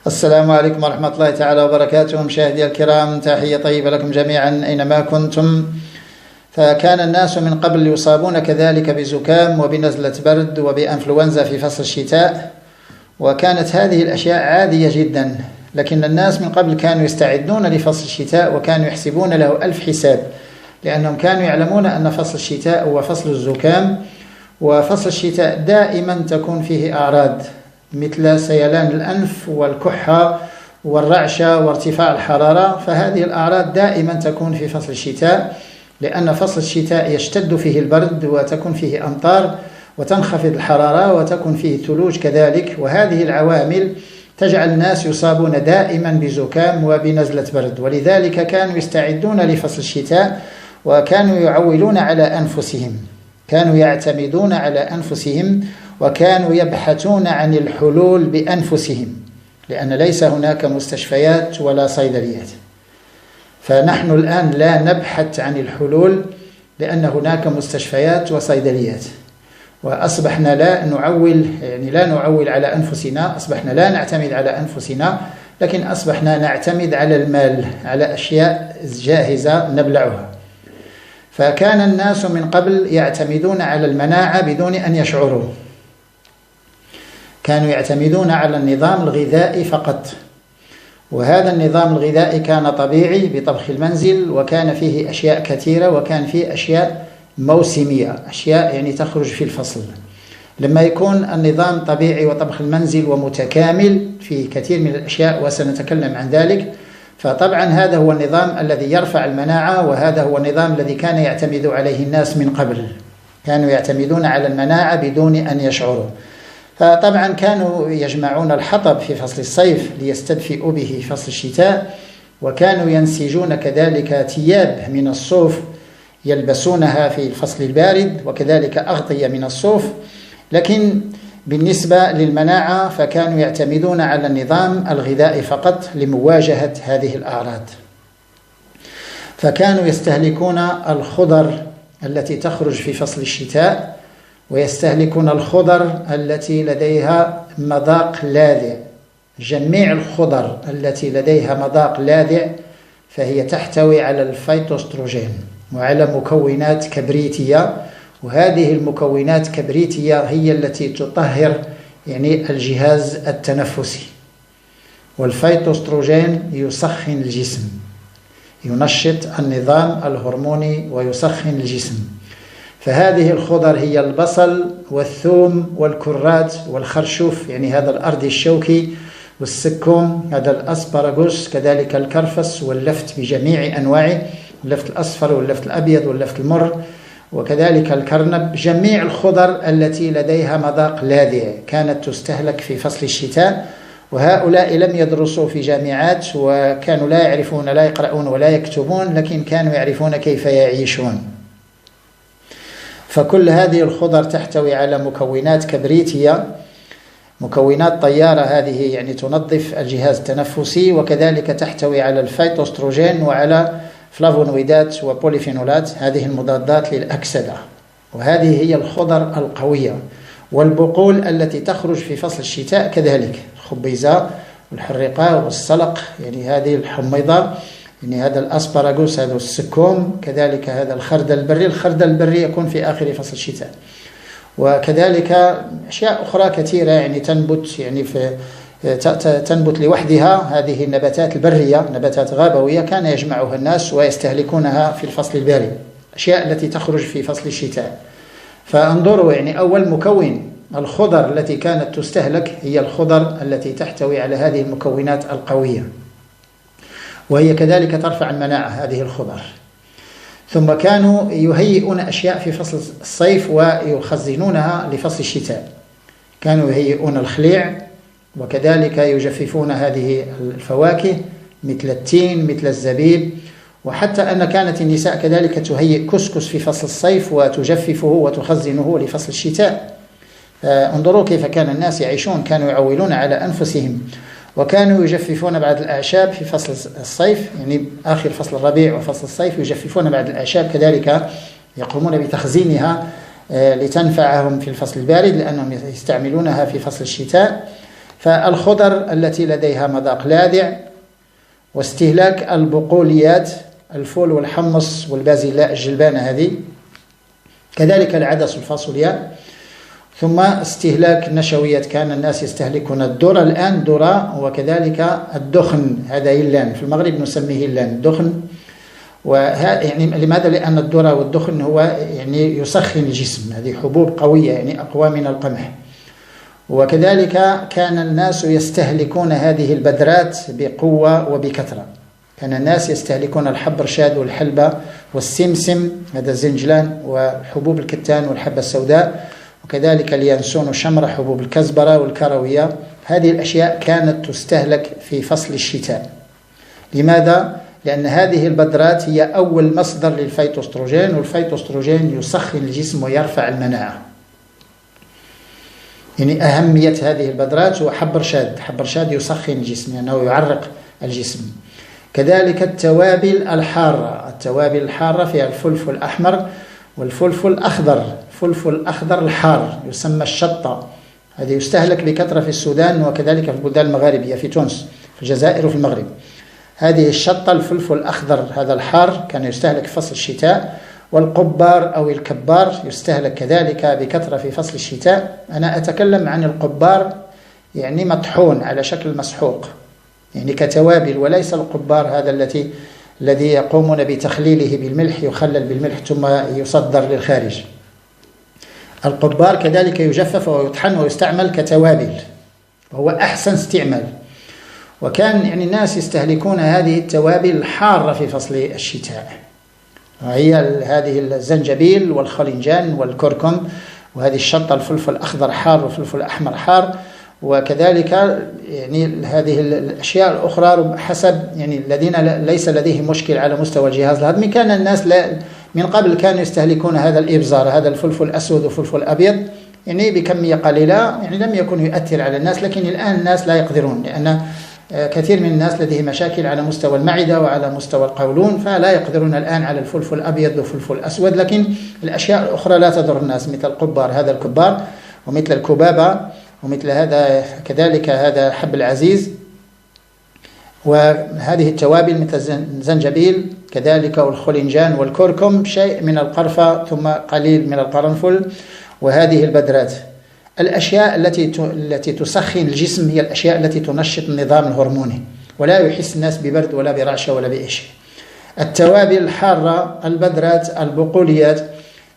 السلام عليكم ورحمة الله تعالى وبركاته. مشاهدي الكرام، تحية طيبة لكم جميعا أينما كنتم. فكان الناس من قبل يصابون كذلك بزكام وبنزلة برد وبأنفلونزا في فصل الشتاء، وكانت هذه الأشياء عادية جدا، لكن الناس من قبل كانوا يستعدون لفصل الشتاء وكانوا يحسبون له 1000 حساب، لأنهم كانوا يعلمون أن فصل الشتاء هو فصل الزكام، وفصل الشتاء دائما تكون فيه أعراض مثل سيلان الأنف والكحة والرعشة وارتفاع الحرارة. فهذه الأعراض دائما تكون في فصل الشتاء، لأن فصل الشتاء يشتد فيه البرد وتكون فيه أمطار وتنخفض الحرارة وتكون فيه ثلوج كذلك، وهذه العوامل تجعل الناس يصابون دائما بزكام وبنزلة برد. ولذلك كانوا يستعدون لفصل الشتاء وكانوا يعولون على أنفسهم، كانوا يعتمدون على أنفسهم وكانوا يبحثون عن الحلول بأنفسهم، لأن ليس هناك مستشفيات ولا صيدليات. فنحن الآن لا نبحث عن الحلول لأن هناك مستشفيات وصيدليات، وأصبحنا لا نعول على أنفسنا، أصبحنا لا نعتمد على أنفسنا، لكن أصبحنا نعتمد على المال، على أشياء جاهزة نبلعها. فكان الناس من قبل يعتمدون على المناعة بدون أن يشعروا، كانوا يعتمدون على النظام الغذائي فقط، وهذا النظام الغذائي كان طبيعي بطبخ المنزل، وكان فيه أشياء كثيرة، وكان فيه أشياء موسمية، أشياء تخرج في الفصل. لما يكون النظام طبيعي وطبخ المنزل ومتكامل في كثير من الأشياء وسنتكلم عن ذلك، فطبعا هذا هو النظام الذي يرفع المناعة، وهذا هو النظام الذي كان يعتمد عليه الناس من قبل، كانوا يعتمدون على المناعة بدون أن يشعروا. فطبعا كانوا يجمعون الحطب في فصل الصيف ليستدفئوا به فصل الشتاء، وكانوا ينسجون كذلك ثياب من الصوف يلبسونها في الفصل البارد، وكذلك أغطية من الصوف. لكن بالنسبة للمناعة فكانوا يعتمدون على النظام الغذائي فقط لمواجهة هذه الأعراض. فكانوا يستهلكون الخضر التي تخرج في فصل الشتاء، ويستهلكون الخضر التي لديها مذاق لاذع. جميع الخضر التي لديها مذاق لاذع فهي تحتوي على الفيتوستروجين وعلى مكونات كبريتية، وهذه المكونات كبريتية هي التي تطهر الجهاز التنفسي. والفيتوستروجين يسخن الجسم، ينشط النظام الهرموني ويسخن الجسم. فهذه الخضر هي البصل والثوم والكرات والخرشوف، هذا الأرض الشوكي، والسكم، هذا الأسبراغوس، كذلك الكرفس واللفت بجميع أنواعه، اللفت الأصفر واللفت الأبيض واللفت المر، وكذلك الكرنب. جميع الخضر التي لديها مذاق لاذع كانت تستهلك في فصل الشتاء، وهؤلاء لم يدرسوا في جامعات، وكانوا لا يعرفون، لا يقرؤون ولا يكتبون، لكن كانوا يعرفون كيف يعيشون. فكل هذه الخضر تحتوي على مكونات كبريتية، مكونات طيارة، هذه تنظف الجهاز التنفسي، وكذلك تحتوي على الفيتوستروجين وعلى فلافونويدات وبوليفينولات، هذه المضادات للأكسدة. وهذه هي الخضر القوية. والبقول التي تخرج في فصل الشتاء كذلك، الخبيزة والحرقة والسلق، هذه الحميضة، هذا الأسبراغوس، هذا السكوم، كذلك هذا الخردل البري. الخردل البري يكون في آخر فصل الشتاء. وكذلك أشياء أخرى كثيرة تنبت لوحدها، هذه النباتات البرية، نباتات غابوية، كان يجمعها الناس ويستهلكونها في الفصل البارد، أشياء التي تخرج في فصل الشتاء. فانظروا، أول مكون الخضر التي كانت تستهلك هي الخضر التي تحتوي على هذه المكونات القوية، وهي كذلك ترفع المناعة، هذه الخضر. ثم كانوا يهيئون أشياء في فصل الصيف ويخزنونها لفصل الشتاء. كانوا يهيئون الخليع، وكذلك يجففون هذه الفواكه مثل التين، مثل الزبيب، وحتى أن كانت النساء كذلك تهيئ كسكس في فصل الصيف وتجففه وتخزنه لفصل الشتاء. انظروا كيف كان الناس يعيشون، كانوا يعولون على أنفسهم، وكانوا يجففون بعض الأعشاب في فصل الصيف، آخر فصل الربيع وفصل الصيف يجففون بعض الأعشاب، كذلك يقومون بتخزينها لتنفعهم في الفصل البارد، لأنهم يستعملونها في فصل الشتاء. فالخضر التي لديها مذاق لاذع، واستهلاك البقوليات، الفول والحمص والبازلاء الجلبانة هذه، كذلك العدس والفاصولياء. ثم استهلاك نشويات، كان الناس يستهلكون الذرة، الآن ذرة، وكذلك الدخن، هذا يلان، في المغرب نسميه يلان، الدخن. يعني لماذا؟ لأن الذرة والدخن هو يعني يسخن الجسم، هذه حبوب قوية يعني أقوى من القمح. وكذلك كان الناس يستهلكون هذه البذرات بقوة وبكثرة، كان الناس يستهلكون الحبرشاد والحلبة والسمسم، هذا الزنجلان، وحبوب الكتان والحبة السوداء، وكذلك اليانسون والشمرة، حبوب الكزبرة والكروية. هذه الأشياء كانت تستهلك في فصل الشتاء. لماذا؟ لأن هذه البذرات هي أول مصدر للفيتوستروجين، والفيتوستروجين يسخن الجسم ويرفع المناعة. يعني أهمية هذه البذرات هو حبرشاد يسخن الجسم لأنه يعني يعرق الجسم. كذلك التوابل الحارة فيها الفلفل الأحمر والفلفل الأخضر. الفلفل الأخضر الحار يسمى الشطة، هذا يستهلك بكثرة في السودان وكذلك في البلدان المغاربية، في تونس، في الجزائر وفي المغرب. هذه الشطة، الفلفل الأخضر هذا الحار، كان يستهلك في فصل الشتاء. والقبار أو الكبار يستهلك كذلك بكثرة في فصل الشتاء. أنا أتكلم عن القبار يعني مطحون على شكل مسحوق، يعني كتوابل، وليس القبار هذا الذي يقومون بتخليله بالملح، يخلل بالملح ثم يصدر للخارج. القبار كذلك يجفف ويطحن ويستعمل كتوابل، وهو أحسن استعمال. وكان يعني الناس يستهلكون هذه التوابل الحارة في فصل الشتاء، وهي هذه الزنجبيل والخلنجان والكركم، وهذه الشطة، الفلفل الأخضر حار والفلفل الأحمر حار، وكذلك يعني هذه الأشياء الأخرى حسب يعني الذين ليس لديهم مشكل على مستوى الجهاز الهضمي. كان الناس من قبل كانوا يستهلكون هذا الإبزار، هذا الفلفل الأسود وفلفل الأبيض، يعني بكمية قليلة، يعني لم يكن يؤثر على الناس. لكن الآن الناس لا يقدرون، لأن كثير من الناس لديهم مشاكل على مستوى المعدة وعلى مستوى القولون، فلا يقدرون الآن على الفلفل الأبيض والفلفل الأسود. لكن الأشياء الأخرى لا تضر الناس، مثل القبار، هذا الكبار، ومثل الكبابة، ومثل هذا كذلك هذا حب العزيز، وهذه التوابل مثل الزنجبيل كذلك، والخلنجان والكركم، شيء من القرفة، ثم قليل من القرنفل، وهذه البذرات. الأشياء التي تسخن الجسم هي الأشياء التي تنشط النظام الهرموني، ولا يحس الناس ببرد ولا برعشة ولا بأي شيء. التوابل الحارة، البذرات، البقوليات،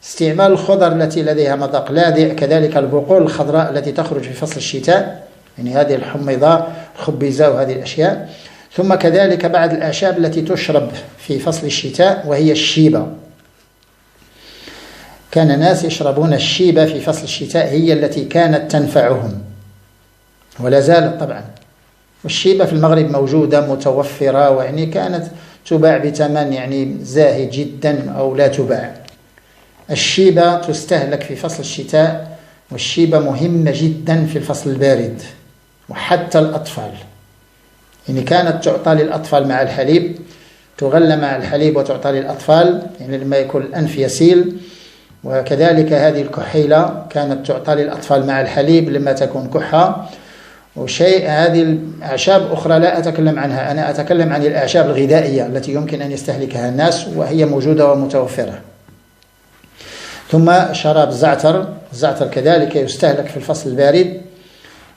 استعمال الخضر التي لديها مذاق لاذع، كذلك البقول الخضراء التي تخرج في فصل الشتاء، يعني هذه الحميضة، الخبيزة، وهذه الأشياء. ثم كذلك بعض الأعشاب التي تشرب في فصل الشتاء، وهي الشيبة. كان الناس يشربون الشيبة في فصل الشتاء، هي التي كانت تنفعهم ولا زالت طبعا. والشيبة في المغرب موجودة متوفرة، ويعني كانت تباع بثمن يعني زاهد جدا أو لا تباع. الشيبة تستهلك في فصل الشتاء، والشيبة مهمة جدا في الفصل البارد، وحتى الأطفال يعني كانت تعطى للأطفال مع الحليب، تغلى مع الحليب وتعطى للأطفال يعني لما يكون الأنف يسيل. وكذلك هذه الكحيلة كانت تعطى للأطفال مع الحليب لما تكون كحة. وشيء هذه الأعشاب أخرى لا أتكلم عنها، أنا أتكلم عن الأعشاب الغذائية التي يمكن أن يستهلكها الناس، وهي موجودة ومتوفرة. ثم شراب الزعتر كذلك يستهلك في الفصل البارد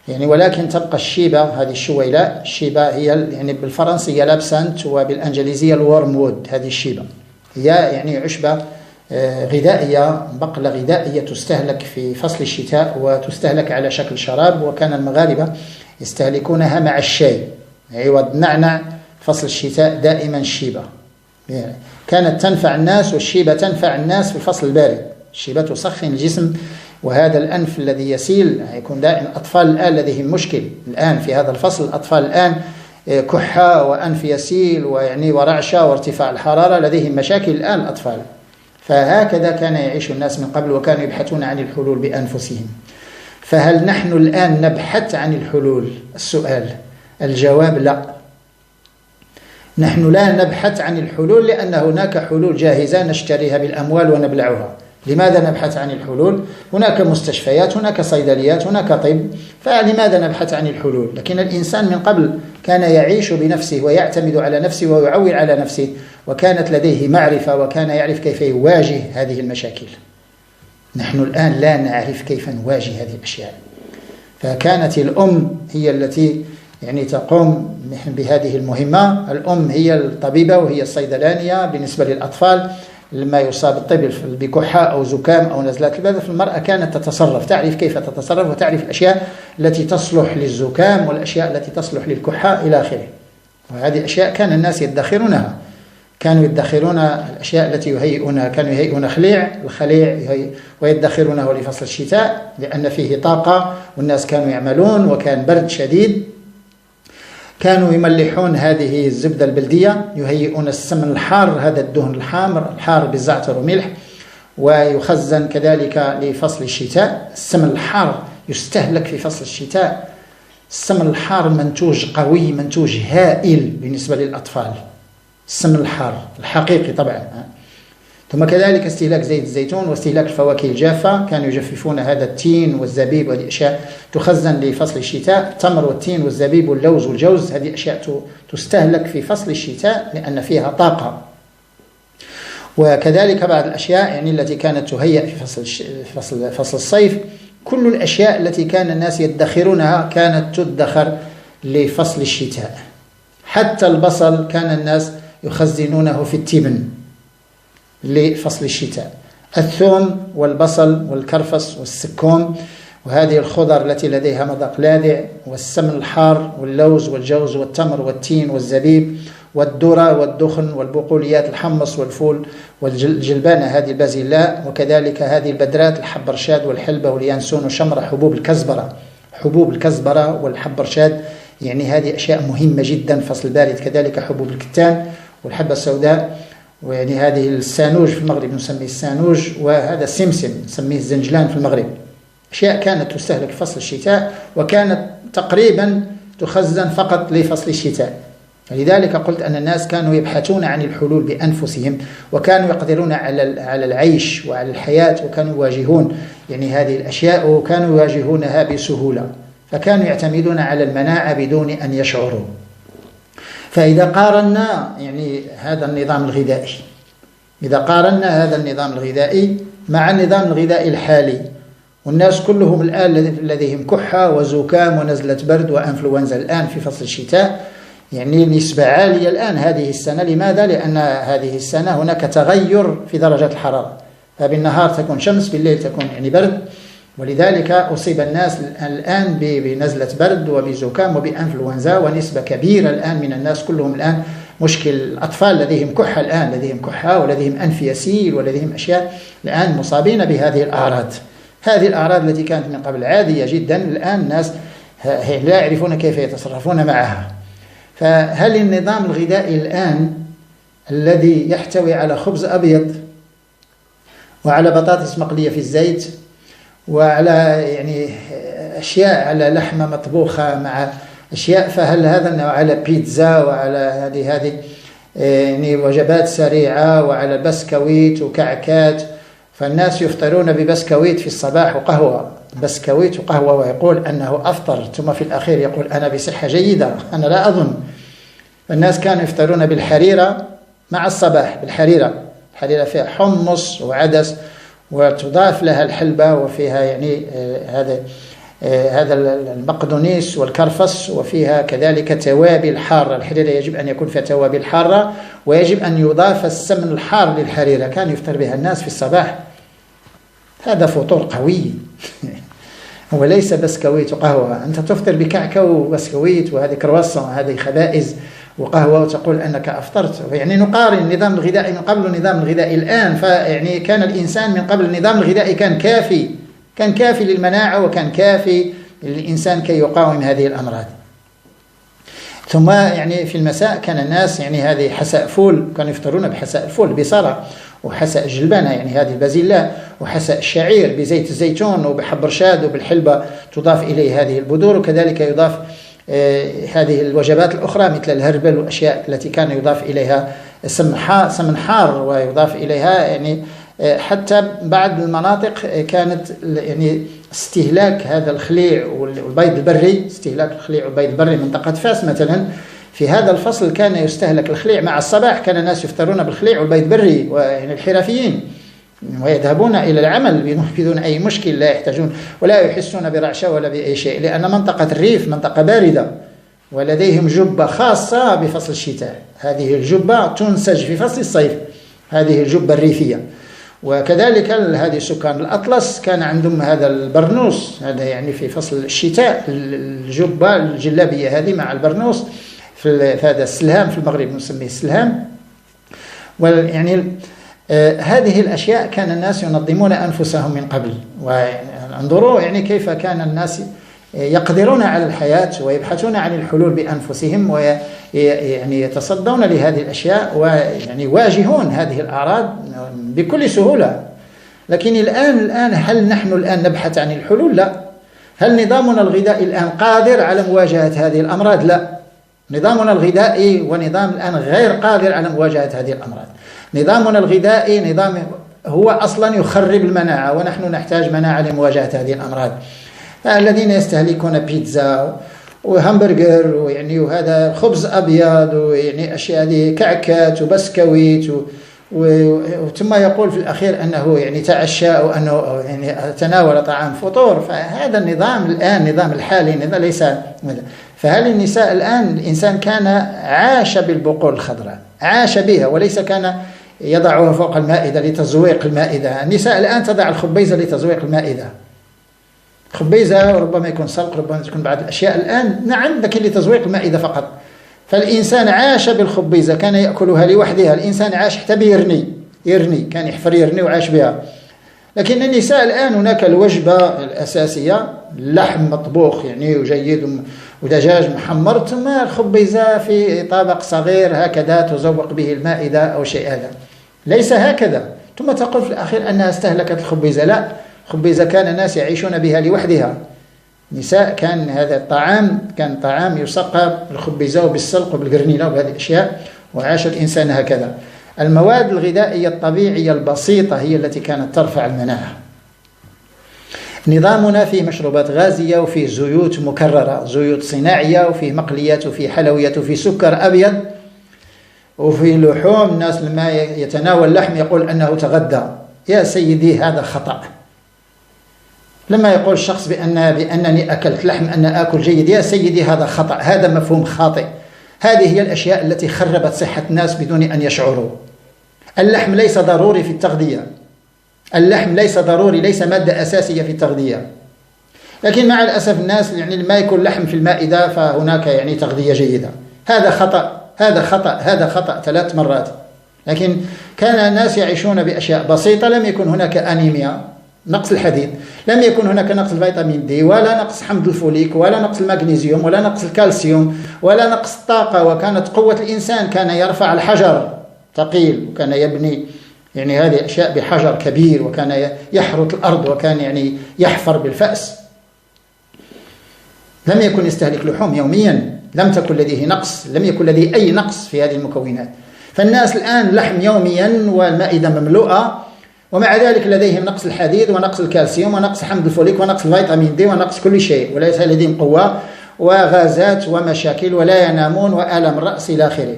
يعني، ولكن تبقى الشيبة، هذه الشويلة. الشيبة هي يعني بالفرنسية لابسانت، وبالأنجليزية الورموود. هذه الشيبة هي يعني عشبة غذائية، بقلة غذائية تستهلك في فصل الشتاء وتستهلك على شكل شراب. وكان المغاربة يستهلكونها مع الشاي عوض نعنع. فصل الشتاء دائما الشيبة يعني كانت تنفع الناس، والشيبة تنفع الناس في الفصل البارد. الشيبة تسخن الجسم، وهذا الأنف الذي يسيل يكون دائما. الأطفال الآن لديهم مشكل الآن في هذا الفصل، الأطفال الآن كحة وأنف يسيل ويعني ورعشة وارتفاع الحرارة، لديهم مشاكل الآن الأطفال. فهكذا كان يعيش الناس من قبل، وكانوا يبحثون عن الحلول بأنفسهم. فهل نحن الآن نبحث عن الحلول؟ السؤال، الجواب لا. نحن لا نبحث عن الحلول، لأن هناك حلول جاهزة نشتريها بالأموال ونبلعها. لماذا نبحث عن الحلول؟ هناك مستشفيات، هناك صيدليات، هناك طب، فلماذا نبحث عن الحلول؟ لكن الإنسان من قبل كان يعيش بنفسه ويعتمد على نفسه ويعول على نفسه، وكانت لديه معرفة، وكان يعرف كيف يواجه هذه المشاكل. نحن الآن لا نعرف كيف نواجه هذه الأشياء. فكانت الأم هي التي يعني تقوم بهذه المهمة. الأم هي الطبيبة وهي الصيدلانية بالنسبة للأطفال. لما يصاب الطفل بكحة أو زكام أو نزلات البرد، فالمرأة كانت تتصرف، تعرف كيف تتصرف، وتعرف الأشياء التي تصلح للزكام والأشياء التي تصلح للكحة إلى آخره. وهذه أشياء كان الناس يدخرونها، كانوا يدخرون الأشياء التي يهيئونها، كانوا يهيئون الخليع ويدخرونه لفصل الشتاء لأن فيه طاقة، والناس كانوا يعملون وكان برد شديد. كانوا يملحون هذه الزبدة البلدية، يهيئون السمن الحار، هذا الدهن الحار بالزعتر وملح، ويخزن كذلك لفصل الشتاء. السمن الحار يستهلك في فصل الشتاء. السمن الحار منتوج قوي، منتوج هائل بالنسبة للأطفال، السمن الحار الحقيقي طبعا. ثم كذلك استهلاك زيت الزيتون واستهلاك الفواكه الجافة، كانوا يجففون هذا التين والزبيب، وهذه أشياء تخزن لفصل الشتاء. التمر والتين والزبيب واللوز والجوز، هذه أشياء تستهلك في فصل الشتاء لأن فيها طاقة. وكذلك بعض الأشياء يعني التي كانت تهيأ في فصل الصيف، كل الأشياء التي كان الناس يدخرونها كانت تدخر لفصل الشتاء. حتى البصل كان الناس يخزنونه في التبن لفصل الشتاء. الثوم والبصل والكرفس والسكوم وهذه الخضر التي لديها مذاق لاذع، والسمن الحار واللوز والجوز والتمر والتين والزبيب والذرة والدخن والبقوليات، الحمص والفول والجلبانة هذه البازلاء، وكذلك هذه البدرات، الحبرشاد والحلبة واليانسون وشمرة، حبوب الكزبرة والحبرشاد، يعني هذه أشياء مهمة جدا فصل البارد. كذلك حبوب الكتان والحبة السوداء، ويعني هذه السانوج في المغرب نسميه السانوج، وهذا السمسم نسميه الزنجلان في المغرب. أشياء كانت تستهلك في فصل الشتاء، وكانت تقريبا تخزن فقط لفصل الشتاء. لذلك قلت أن الناس كانوا يبحثون عن الحلول بأنفسهم، وكانوا يقدرون على العيش وعلى الحياة، وكانوا يواجهون يعني هذه الأشياء، وكانوا يواجهونها بسهولة، فكانوا يعتمدون على المناعة بدون أن يشعروا. فإذا قارنا يعني هذا النظام الغذائي، إذا قارنا هذا النظام الغذائي مع النظام الغذائي الحالي، والناس كلهم الآن لديهم كحة وزكام ونزلة برد وأنفلونزا الآن في فصل الشتاء، يعني نسبة عالية الآن هذه السنة. لماذا؟ لأن هذه السنة هناك تغير في درجة الحرارة، فبالنهار تكون شمس، بالليل تكون يعني برد، ولذلك أصيب الناس الآن بنزلة برد وبزكام وبأنفلونزا، ونسبة كبيرة الآن من الناس كلهم الآن مشكل. الأطفال لديهم كحة الآن، لديهم كحة ولديهم أنف يسيل ولديهم أشياء الآن مصابين بهذه الأعراض. هذه الأعراض التي كانت من قبل عادية جدا، الآن الناس لا يعرفون كيف يتصرفون معها. فهل النظام الغذائي الآن الذي يحتوي على خبز أبيض وعلى بطاطس مقلية في الزيت وعلى يعني أشياء، على لحمة مطبوخة مع أشياء، فهل هذا النوع على بيتزا وعلى هذه يعني وجبات سريعة وعلى بسكويت وكعكات، فالناس يفطرون ببسكويت في الصباح وقهوة، بسكويت وقهوة، ويقول أنه أفطر، ثم في الأخير يقول أنا بصحة جيدة. أنا لا أظن. الناس كانوا يفطرون بالحريرة مع الصباح، الحريرة فيها حمص وعدس، وتضاف لها الحلبة، وفيها يعني هذا المقدونيس والكرفس، وفيها كذلك توابل حارة. الحريرة يجب أن يكون فيها توابل حارة، ويجب أن يضاف السمن الحار للحريرة. كان يفطر بها الناس في الصباح. هذا فطور قوي وليس بسكويت وقهوة. أنت تفطر بكعكة وبسكويت وهذه كرواسون وهذه خبائز وقهوة وتقول أنك أفطرت. يعني نقارن النظام الغذائي من قبل النظام الغذائي الآن. فيعني كان الإنسان من قبل النظام الغذائي كان كافي للمناعة، وكان كافي للإنسان كي يقاوم هذه الأمراض. ثم يعني في المساء كان الناس يعني هذه حساء فول، كانوا يفطرون بحساء الفول بصرة، وحساء الجلبانة يعني هذه البازلاء، وحساء الشعير بزيت الزيتون وبحبرشاد وبالحلبة تضاف إليه هذه البذور، وكذلك يضاف هذه الوجبات الأخرى مثل الهربل والأشياء التي كان يضاف إليها سمن حار، ويضاف إليها يعني حتى بعض المناطق كانت يعني استهلاك هذا الخليع والبيض البري، استهلاك الخليع والبيض البري. منطقة فاس مثلا في هذا الفصل كان يستهلك الخليع مع الصباح، كان الناس يفطرون بالخليع والبيض البري، ويعني الحرفيين ويذهبون إلى العمل بدون أي مشكل، لا يحتاجون ولا يحسون برعشة ولا بأي شيء، لأن منطقة الريف منطقة باردة ولديهم جبة خاصة بفصل الشتاء. هذه الجبة تنسج في فصل الصيف، هذه الجبة الريفية. وكذلك هذه سكان الأطلس كان عندهم هذا البرنوس، هذا يعني في فصل الشتاء الجبة الجلابية هذه مع البرنوس في هذا السلهام، في المغرب نسميه السلهام. ويعني هذه الأشياء كان الناس ينظمون أنفسهم من قبل. وانظروا يعني كيف كان الناس يقدرون على الحياة ويبحثون عن الحلول بأنفسهم، ويعني يتصدون لهذه الأشياء ويعني يواجهون هذه الأعراض بكل سهولة. لكن الآن هل نحن الآن نبحث عن الحلول؟ لا. هل نظامنا الغذائي الآن قادر على مواجهة هذه الأمراض؟ لا. نظامنا الغذائي ونظام الآن غير قادر على مواجهة هذه الأمراض. نظامنا الغذائي نظام هو أصلا يخرب المناعة، ونحن نحتاج مناعة لمواجهة هذه الأمراض. الذين يستهلكون بيتزا وهمبرجر ويعني وهذا خبز أبيض ويعني أشياء هذه كعكات وبسكويت وثم يقول في الأخير أنه يعني تعشى وأنه يعني تناول طعام فطور. فهذا النظام الآن نظام الحالي نظام ليس. فهل النساء الآن الإنسان كان عاش بالبقول الخضراء، عاش بها وليس كان يضعها فوق المائدة لتزويق المائدة. النساء الآن تضع الخبيزة لتزويق المائدة، خبيزة ربما يكون سلق ربما تكون بعض الأشياء الآن نعم لكن لتزويق المائدة فقط. فالإنسان عاش بالخبيزة، كان يأكلها لوحدها. الإنسان عاش حتى يرني كان يحفر يرني وعاش بها. لكن النساء الآن هناك الوجبة الأساسية، اللحم مطبوخ يعني وجيد ودجاج محمر، ثم الخبيزة في طبق صغير هكذا تزوق به المائدة أو شيء هذا. ليس هكذا. ثم تقول في الأخير أنها استهلكت الخبيزة. لا، الخبيزة كان الناس يعيشون بها لوحدها. نساء كان هذا الطعام كان طعام يسقى بالخبيزة وبالسلق وبالقرنينة وبهذه الأشياء، وعاش الإنسان هكذا. المواد الغذائية الطبيعية البسيطة هي التي كانت ترفع المناعة. نظامنا فيه مشروبات غازية وفيه زيوت مكررة، زيوت صناعية، وفيه مقليات وفيه حلويات وفيه سكر أبيض وفيه لحوم. الناس لما يتناول لحم يقول أنه تغدى. يا سيدي هذا خطأ. لما يقول الشخص بأنني أكلت لحم أنا آكل جيد، يا سيدي هذا خطأ، هذا مفهوم خاطئ. هذه هي الأشياء التي خربت صحة الناس بدون أن يشعروا. اللحم ليس ضروري في التغذية، اللحم ليس ضروري، ليس مادة أساسية في التغذية. لكن مع الأسف الناس يعني لما يكون لحم في المائدة فهناك يعني تغذية جيدة. هذا خطأ، هذا خطأ، هذا خطأ 3 مرات. لكن كان الناس يعيشون بأشياء بسيطة. لم يكن هناك أنيميا، نقص الحديد، لم يكن هناك نقص الفيتامين دي، ولا نقص حمض الفوليك، ولا نقص المغنيسيوم، ولا نقص الكالسيوم، ولا نقص الطاقة. وكانت قوة الإنسان كان يرفع الحجر ثقيل، وكان يبني يعني هذه الأشياء بحجر كبير، وكان يحرث الأرض، وكان يعني يحفر بالفأس. لم يكن يستهلك لحوم يوميا، لم تكن لديه نقص، لم يكن لديه أي نقص في هذه المكونات. فالناس الآن لحم يوميا والمائدة مملوءة، ومع ذلك لديهم نقص الحديد ونقص الكالسيوم ونقص حمض الفوليك ونقص الفيتامين دي ونقص كل شيء، وليس لديهم قوة وغازات ومشاكل ولا ينامون وألم رأس إلى آخره.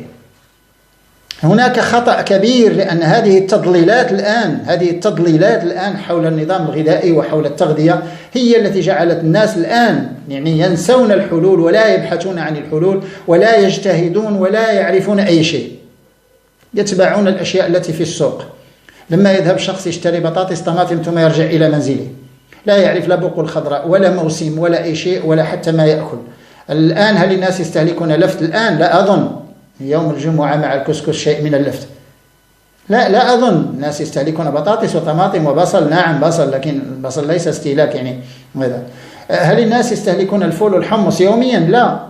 هناك خطأ كبير، لأن هذه التضليلات الآن حول النظام الغذائي وحول التغذية هي التي جعلت الناس الآن يعني ينسون الحلول ولا يبحثون عن الحلول ولا يجتهدون ولا يعرفون أي شيء، يتبعون الأشياء التي في السوق. لما يذهب شخص يشتري بطاطس طماطم ثم يرجع إلى منزله لا يعرف لا بقول خضراء ولا موسم ولا أي شيء ولا حتى ما يأكل. الآن هل الناس يستهلكون لفت الآن؟ لا أظن. يوم الجمعة مع الكسكس شيء من اللفت، لا أظن. الناس يستهلكون بطاطس وطماطم وبصل، نعم بصل، لكن البصل ليس استهلاك يعني هذا. هل الناس يستهلكون الفول والحمص يوميا؟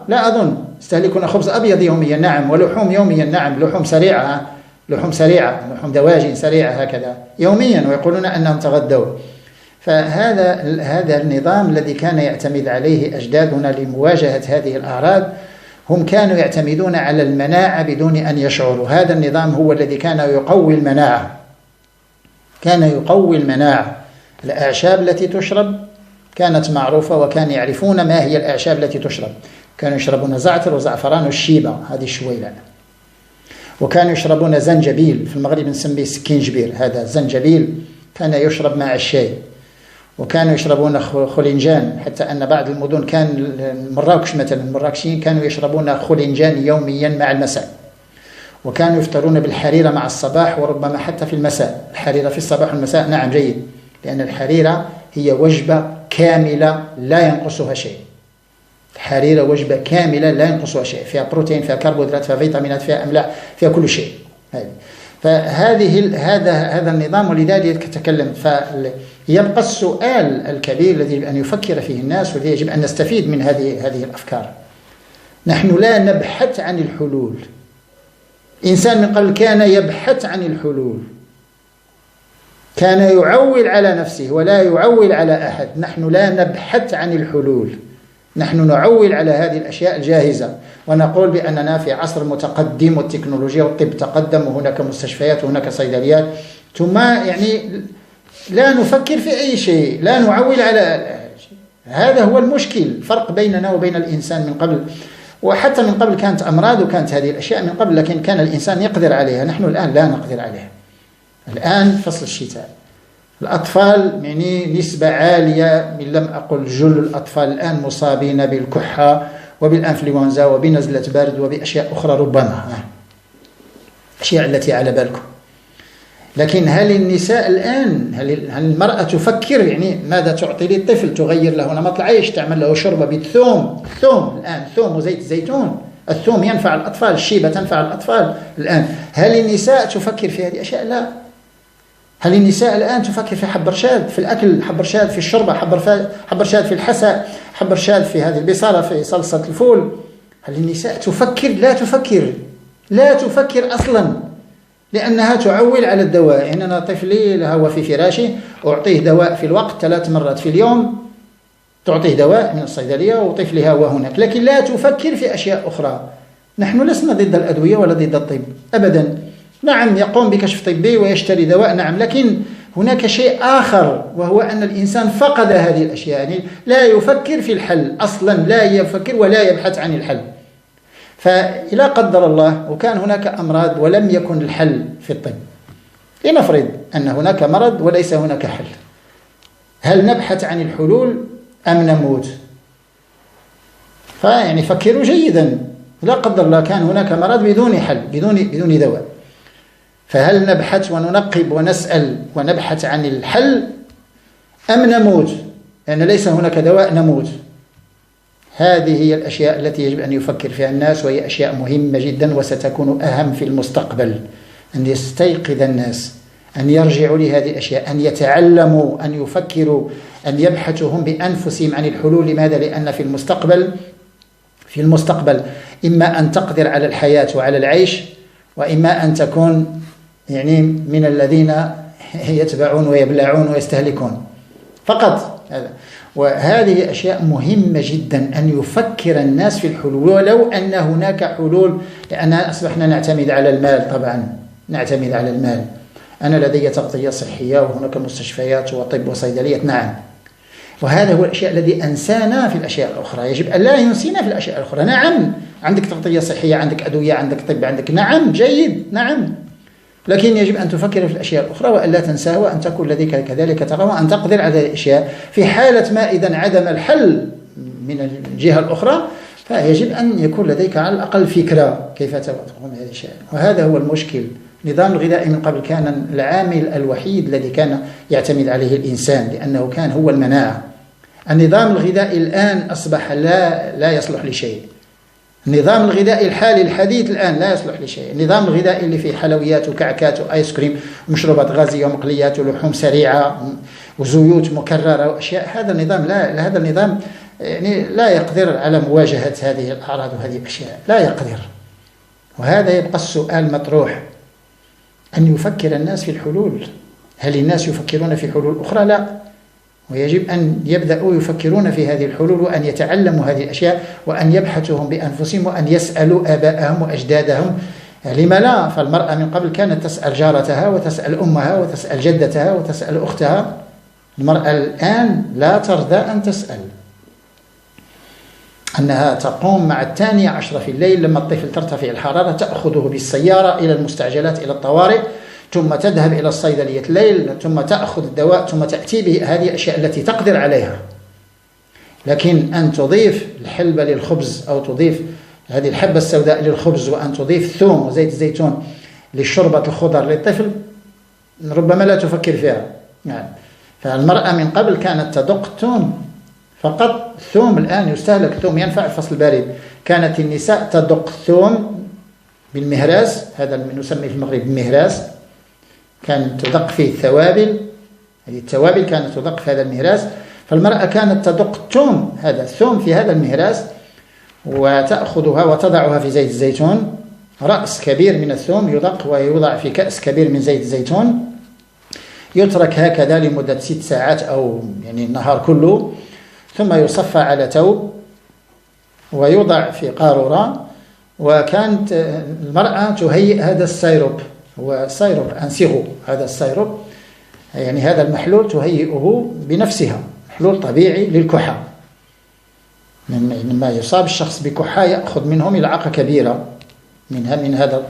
لا أظن. يستهلكون خبز أبيض يوميا، نعم، ولحوم يوميا، نعم، لحوم سريعة، لحوم دواجن سريعة هكذا يوميا، ويقولون أنهم تغدوا. فهذا النظام الذي كان يعتمد عليه أجدادنا لمواجهة هذه الأعراض، هم كانوا يعتمدون على المناعة بدون أن يشعروا. هذا النظام هو الذي كان يقوي المناعة. كان يقوي المناعة. الأعشاب التي تشرب كانت معروفة، وكان يعرفون ما هي الأعشاب التي تشرب. كانوا يشربون زعتر وزعفران والشيبة، هذه الشويلة. وكانوا يشربون زنجبيل، في المغرب نسميه سكينجبير، هذا الزنجبيل كان يشرب مع الشاي. وكانوا يشربون خلنجان، حتى أن بعض المدن كان مراكش مثلا، المراكشيين كانوا يشربون خلنجان يوميا مع المساء. وكانوا يفطرون بالحريرة مع الصباح، وربما حتى في المساء. الحريرة في الصباح والمساء، نعم جيد، لأن الحريرة هي وجبة كاملة لا ينقصها شيء. الحريرة وجبة كاملة لا ينقصها شيء، فيها بروتين، فيها كربوهيدرات، فيها فيتامينات، فيها أملاح، فيها كل شيء. هذا النظام، ولذلك تكلم. فيبقى السؤال الكبير الذي يجب أن يفكر فيه الناس، والذي يجب أن نستفيد من هذه الأفكار. نحن لا نبحث عن الحلول. إنسان من قبل كان يبحث عن الحلول، كان يعول على نفسه ولا يعول على أحد. نحن لا نبحث عن الحلول، نحن نعول على هذه الأشياء الجاهزة، ونقول بأننا في عصر متقدم، والتكنولوجيا والطب تقدم، وهناك مستشفيات وهناك صيدليات، ثم يعني لا نفكر في أي شيء، لا نعول على شيء. هذا هو المشكل، الفرق بيننا وبين الإنسان من قبل. وحتى من قبل كانت أمراض وكانت هذه الأشياء من قبل، لكن كان الإنسان يقدر عليها. نحن الآن لا نقدر عليها. الآن فصل الشتاء، الأطفال يعني نسبة عالية، من لم أقل جل الأطفال الآن مصابين بالكحة وبالأنفلونزا وبنزلة برد وبأشياء أخرى، ربما أشياء التي على بالكم. لكن هل النساء الآن، هل المرأة تفكر يعني ماذا تعطي للطفل؟ تغير له نمط العيش، تعمل له شوربة بالثوم. الثوم الآن، ثوم وزيت الزيتون. الثوم ينفع الأطفال، الشيبة تنفع الأطفال الآن. هل النساء تفكر في هذه الأشياء؟ لا. هل النساء الآن تفكر في حب رشاد في الأكل، حب رشاد في الشوربة، حب رشاد في الحساء، حب رشاد في هذه البصارة، في صلصة الفول؟ هل النساء تفكر؟ لا تفكر أصلا، لأنها تعول على الدواء. يعني أنا طفلي هو في فراشي، أعطيه دواء في الوقت 3 مرات في اليوم، تعطيه دواء من الصيدلية، وطفلي هو هناك، لكن لا تفكر في أشياء أخرى. نحن لسنا ضد الأدوية ولا ضد الطب أبدا. نعم، يقوم بكشف طبي ويشتري دواء، نعم، لكن هناك شيء آخر، وهو أن الإنسان فقد هذه الأشياء. يعني لا يفكر في الحل أصلا، لا يفكر ولا يبحث عن الحل. فإذا قدر الله وكان هناك أمراض ولم يكن الحل في الطب، لنفرض أن هناك مرض وليس هناك حل، هل نبحث عن الحلول أم نموت؟ فيعني فكروا جيدا. لا قدر الله كان هناك مرض بدون حل، بدون دواء، فهل نبحث وننقب ونسأل ونبحث عن الحل أم نموت؟ لأن ليس هناك دواء، نموت. هذه هي الأشياء التي يجب أن يفكر فيها الناس، وهي أشياء مهمة جدا وستكون أهم في المستقبل. أن يستيقظ الناس، أن يرجعوا لهذه الأشياء، أن يتعلموا، أن يفكروا، أن يبحثوا هم بأنفسهم عن الحلول. لماذا؟ لأن في المستقبل إما أن تقدر على الحياة وعلى العيش، وإما أن تكون يعني من الذين يتبعون ويبلعون ويستهلكون فقط. وهذه أشياء مهمة جدا، أن يفكر الناس في الحلول، ولو أن هناك حلول، لأن أصبحنا نعتمد على المال. طبعا نعتمد على المال. أنا لدي تغطية صحية وهناك مستشفيات وطب وصيدلية، نعم، وهذا هو الأشياء الذي أنسانا في الأشياء الأخرى. يجب أن لا ينسينا في الأشياء الأخرى. نعم، عندك تغطية صحية، عندك أدوية، عندك طب، عندك، نعم، جيد، نعم، لكن يجب أن تفكر في الأشياء الأخرى وأن لا تنساها، وأن تكون لديك كذلك ترى، وأن تقدر على الأشياء. في حالة ما إذا عدم الحل من الجهة الأخرى، فيجب أن يكون لديك على الأقل فكرة كيف تقوم بهذه الأشياء. وهذا هو المشكل. النظام الغذائي من قبل كان العامل الوحيد الذي كان يعتمد عليه الإنسان، لأنه كان هو المناعة. النظام الغذائي الآن أصبح لا يصلح لشيء. النظام الغذائي الحالي الحديث الآن لا يصلح لشيء. النظام الغذائي اللي فيه حلويات وكعكات وآيس كريم ومشروبات غازية ومقليات ولحوم سريعة وزيوت مكررة وأشياء، هذا النظام هذا النظام يعني لا يقدر على مواجهة هذه الأعراض وهذه الأشياء، لا يقدر. وهذا يبقى السؤال مطروح، أن يفكر الناس في الحلول. هل الناس يفكرون في حلول أخرى؟ لا. ويجب أن يبدأوا يفكرون في هذه الحلول، وأن يتعلموا هذه الأشياء، وأن يبحثوا بأنفسهم، وأن يسألوا آباءهم وأجدادهم لما لا؟ فالمرأة من قبل كانت تسأل جارتها وتسأل أمها وتسأل جدتها وتسأل أختها. المرأة الآن لا ترضى أن تسأل، أنها تقوم مع 12 في الليل لما الطفل ترتفع الحرارة تأخذه بالسيارة إلى المستعجلات إلى الطوارئ، ثم تذهب إلى الصيدلية الليل، ثم تأخذ الدواء، ثم تأتي به. هذه الأشياء التي تقدر عليها. لكن أن تضيف الحلبة للخبز أو تضيف هذه الحبة السوداء للخبز، وأن تضيف ثوم وزيت الزيتون للشربة الخضر للطفل، ربما لا تفكر فيها. يعني فالمرأة من قبل كانت تدق الثوم فقط. الثوم الآن يستهلك، الثوم ينفع الفصل البارد. كانت النساء تدق الثوم بالمهراس، هذا من نسميه في المغرب المهراس، كانت تدق فيه التوابل، هذه التوابل كانت تدق في هذا المهراس. فالمرأة كانت تدق الثوم، هذا الثوم في هذا المهراس، وتأخذها وتضعها في زيت الزيتون. رأس كبير من الثوم يدق ويوضع في كأس كبير من زيت الزيتون، يترك هكذا لمدة 6 ساعات أو يعني النهار كله، ثم يصفى على توب ويوضع في قارورة. وكانت المرأة تهيئ هذا السيروب، هو سيروب أنسيغو، هذا السيروب يعني هذا المحلول تهيئه بنفسها، محلول طبيعي للكحة. لما يصاب الشخص بكحة يأخذ منه ملعقة كبيرة من هذا.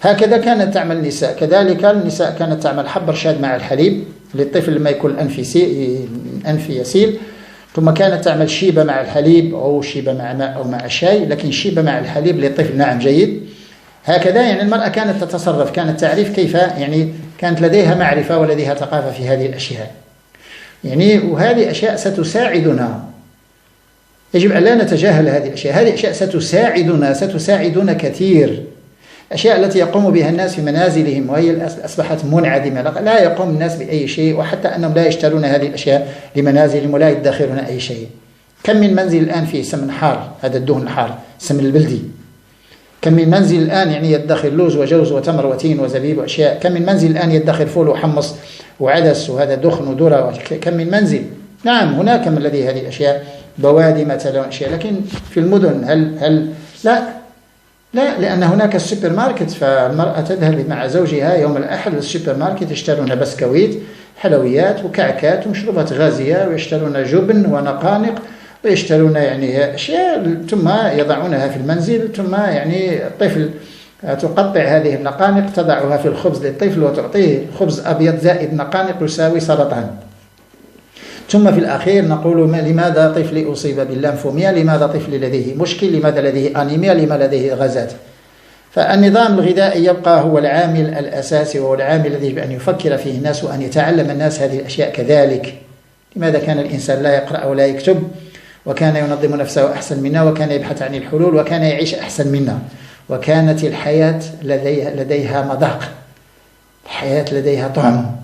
هكذا كانت تعمل النساء. كذلك النساء كانت تعمل حب رشاد مع الحليب للطفل لما يكون الأنف يسيل، ثم كانت تعمل شيبة مع الحليب أو شيبة مع ماء أو مع شاي، لكن شيبة مع الحليب للطفل نعم جيد. هكذا يعني المرأة كانت تتصرف، كانت تعرف كيف، يعني كانت لديها معرفة ولديها ثقافة في هذه الأشياء يعني. وهذه أشياء ستساعدنا، يجب أن لا نتجاهل هذه الأشياء. هذه أشياء ستساعدنا كثير. أشياء التي يقوم بها الناس في منازلهم وهي أصبحت منعدمة، لا يقوم الناس بأي شيء، وحتى أنهم لا يشترون هذه الأشياء لمنازلهم ولا يدخرون أي شيء. كم من منزل الآن فيه سمن حار، هذا الدهن الحار، السمن البلدي. كم من منزل الآن يعني يدخر لوز وجوز وتمر وتين وزبيب وأشياء. كم من منزل الآن يدخر فول وحمص وعدس وهذا دخن وذرة. كم من منزل. نعم هناك من الذي هذه الأشياء، بوادي مثلا أشياء، لكن في المدن هل لا، لأن هناك السوبر ماركت. فالمرأة تذهب مع زوجها يوم الأحد للسوبر ماركت، يشترون بسكويت، حلويات وكعكات ومشروبات غازية، ويشترون جبن ونقانق، ويشترون يعني أشياء، ثم يضعونها في المنزل. ثم يعني الطفل تقطع هذه النقانق تضعها في الخبز للطفل وتعطيه خبز أبيض زائد نقانق يساوي سرطان. ثم في الأخير نقول لماذا طفلي أصيب بالليمفوميا، لماذا طفلي لديه مشكل، لماذا لديه أنيميا، لماذا لديه غازات. فالنظام الغذائي يبقى هو العامل الأساسي، وهو العامل الذي يجب أن يفكر فيه الناس وأن يتعلم الناس هذه الأشياء كذلك. لماذا كان الإنسان لا يقرأ ولا يكتب، وكان ينظم نفسه أحسن منا، وكان يبحث عن الحلول، وكان يعيش أحسن منا، وكانت الحياة لديها مذاق، الحياة لديها طعم،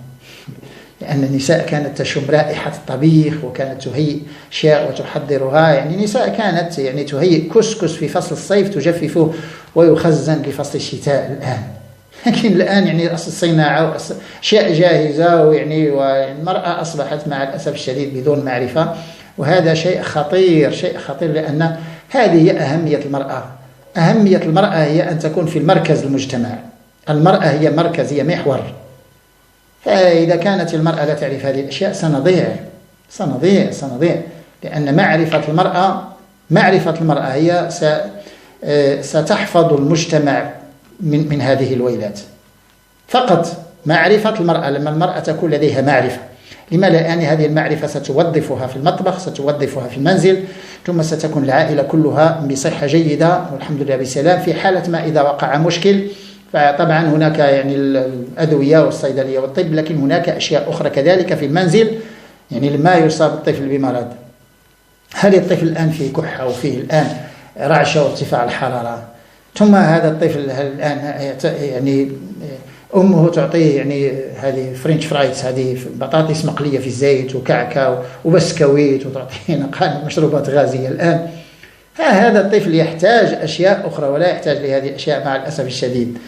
لأن النساء كانت تشم رائحة الطبيخ، وكانت تهيئ أشياء وتحضرها. يعني النساء كانت يعني تهيئ كسكس في فصل الصيف تجففه ويخزن لفصل الشتاء الآن. لكن الآن يعني الصناعة وأشياء جاهزة، ويعني والمرأة أصبحت مع الأسف الشديد بدون معرفة، وهذا شيء خطير، لأن هذه هي أهمية المرأة. أهمية المرأة هي أن تكون في المركز المجتمع. المرأة هي مركز، هي محور. فإذا كانت المرأة لا تعرف هذه الأشياء سنضيع، لأن معرفة المرأة هي ستحفظ المجتمع من هذه الويلات. فقط معرفة المرأة، لما المرأة تكون لديها معرفة، لما لا يعني هذه المعرفة ستوظفها في المطبخ، ستوظفها في المنزل، ثم ستكون العائلة كلها بصحة جيدة والحمد لله بسلام. في حالة ما إذا وقع مشكل، فطبعا هناك يعني الأدوية والصيدلية والطب، لكن هناك أشياء أخرى كذلك في المنزل. يعني لما يصاب الطفل بمرض، هل الطفل الآن فيه كحة وفيه الآن رعشة وارتفاع الحرارة، ثم هذا الطفل الآن يعني أمه تعطيه يعني هذه فرنش فرايز، هذه بطاطس مقلية في الزيت وكعكة وبسكويت، وتعطيه نقانق مشروبات غازية. الآن هذا الطفل يحتاج أشياء أخرى ولا يحتاج لهذه الأشياء مع الأسف الشديد.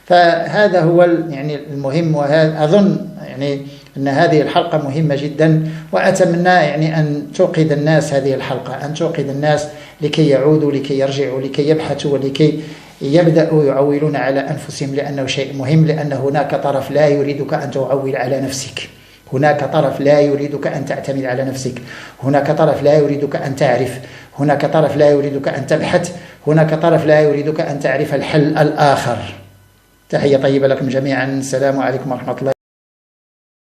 فهذا هو يعني المهم، وهذا أظن يعني أن هذه الحلقة مهمة جدا، وأتمنى يعني أن توقظ الناس هذه الحلقة، أن توقظ الناس لكي يعودوا، لكي يرجعوا، لكي يبحثوا، ولكي يبدأوا يعولون على أنفسهم، لأنه شيء مهم، لأن هناك طرف لا يريدك أن تعول على نفسك، هناك طرف لا يريدك أن تعتمد على نفسك، هناك طرف لا يريدك أن تعرف، هناك طرف لا يريدك أن تبحث، هناك طرف لا يريدك أن تعرف الحل الآخر. تحية طيبة لكم جميعا، السلام عليكم ورحمة الله.